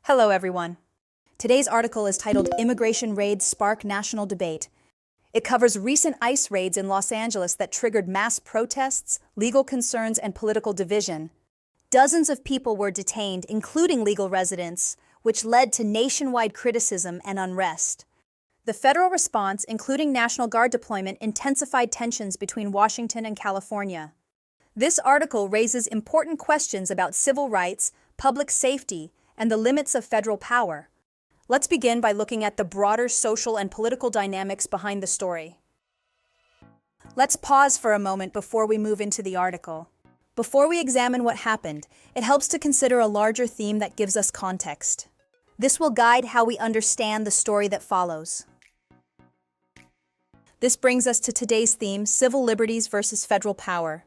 Hello, everyone. Today's article is titled Immigration Raids Spark National Debate. It covers recent ICE raids in Los Angeles that triggered mass protests, legal concerns, and political division. Dozens of people were detained, including legal residents, which led to nationwide criticism and unrest. The federal response, including National Guard deployment, intensified tensions between Washington and California. This article raises important questions about civil rights, public safety, and the limits of federal power. Let's begin by looking at the broader social and political dynamics behind the story. Let's pause for a moment before we move into the article. Before we examine what happened, it helps to consider a larger theme that gives us context. This will guide how we understand the story that follows. This brings us to today's theme, civil liberties versus federal power.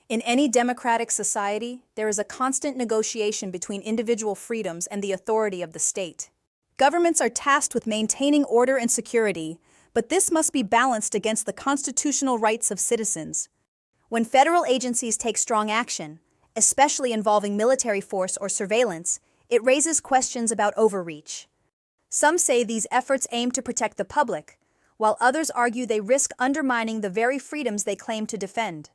In any democratic society, there is a constant negotiation between individual freedoms and the authority of the state. Governments are tasked with maintaining order and security, but this must be balanced against the constitutional rights of citizens. When federal agencies take strong action, especially involving military force or surveillance, it raises questions about overreach. Some say these efforts aim to protect the public, while others argue they risk undermining the very freedoms they claim to defend.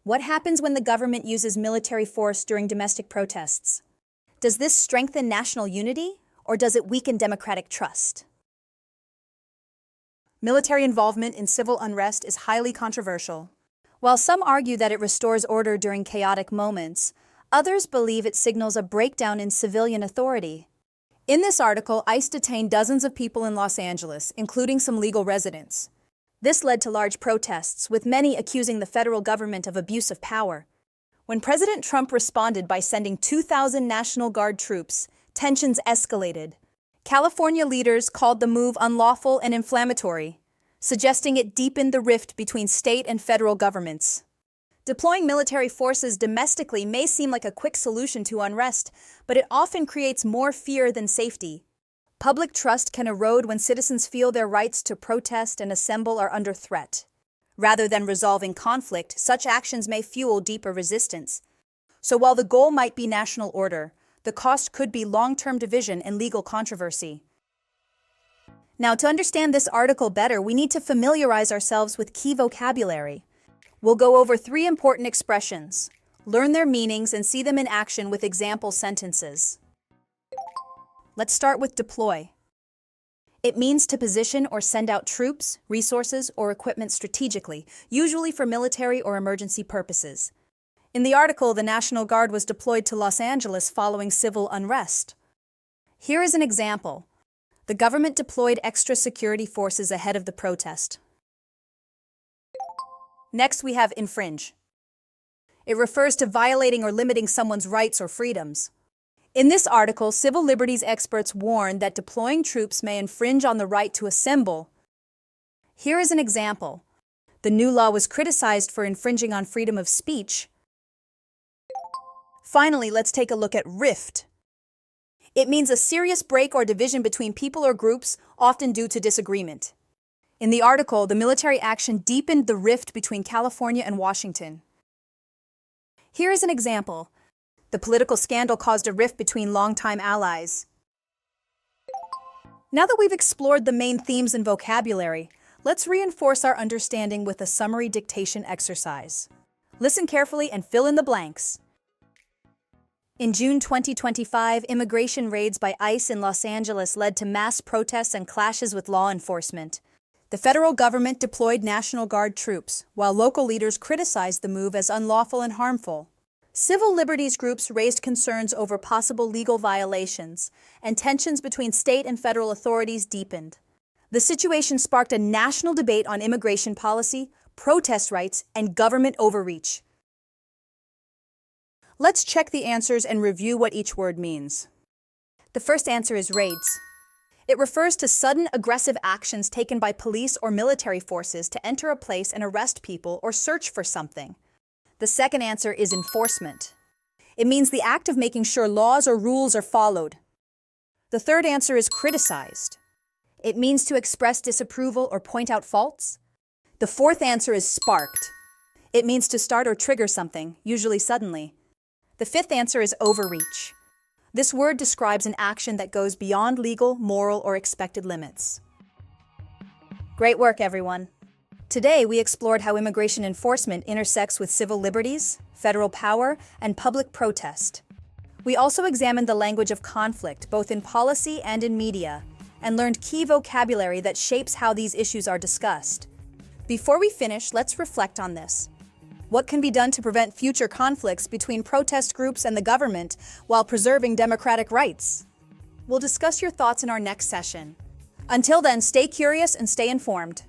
What happens when the government uses military force during domestic protests? Does this strengthen national unity, or does it weaken democratic trust? Military involvement in civil unrest is highly controversial. While some argue that it restores order during chaotic moments, others believe it signals a breakdown in civilian authority. In this article, ICE detained dozens of people in Los Angeles, including some legal residents. This led to large protests, with many accusing the federal government of abuse of power. When President Trump responded by sending 2,000 National Guard troops, tensions escalated. California leaders called the move unlawful and inflammatory, suggesting it deepened the rift between state and federal governments. Deploying military forces domestically may seem like a quick solution to unrest, but it often creates more fear than safety. Public trust can erode when citizens feel their rights to protest and assemble are under threat. Rather than resolving conflict, such actions may fuel deeper resistance. So while the goal might be national order, the cost could be long-term division and legal controversy. Now, to understand this article better, we need to familiarize ourselves with key vocabulary. We'll go over 3 important expressions, learn their meanings, and see them in action with example sentences. Let's start with deploy. It means to position or send out troops, resources, or equipment strategically, usually for military or emergency purposes. In the article, the National Guard was deployed to Los Angeles following civil unrest. Here is an example. The government deployed extra security forces ahead of the protest. Next, we have infringe. It refers to violating or limiting someone's rights or freedoms. In this article, civil liberties experts warn that deploying troops may infringe on the right to assemble. Here is an example. The new law was criticized for infringing on freedom of speech. Finally, let's take a look at rift. It means a serious break or division between people or groups, often due to disagreement. In the article, the military action deepened the rift between California and Washington. Here is an example. The political scandal caused a rift between longtime allies. Now that we've explored the main themes and vocabulary, let's reinforce our understanding with a summary dictation exercise. Listen carefully and fill in the blanks. In June 2025, immigration raids by ICE in Los Angeles led to mass protests and clashes with law enforcement. The federal government deployed National Guard troops, while local leaders criticized the move as unlawful and harmful. Civil liberties groups raised concerns over possible legal violations, and tensions between state and federal authorities deepened. The situation sparked a national debate on immigration policy, protest rights, and government overreach. Let's check the answers and review what each word means. The first answer is raids. It refers to sudden, aggressive actions taken by police or military forces to enter a place and arrest people or search for something. The second answer is enforcement. It means the act of making sure laws or rules are followed. The third answer is criticized. It means to express disapproval or point out faults. The fourth answer is sparked. It means to start or trigger something, usually suddenly. The fifth answer is overreach. This word describes an action that goes beyond legal, moral, or expected limits. Great work, everyone. Today, we explored how immigration enforcement intersects with civil liberties, federal power, and public protest. We also examined the language of conflict, both in policy and in media, and learned key vocabulary that shapes how these issues are discussed. Before we finish, let's reflect on this. What can be done to prevent future conflicts between protest groups and the government while preserving democratic rights? We'll discuss your thoughts in our next session. Until then, stay curious and stay informed.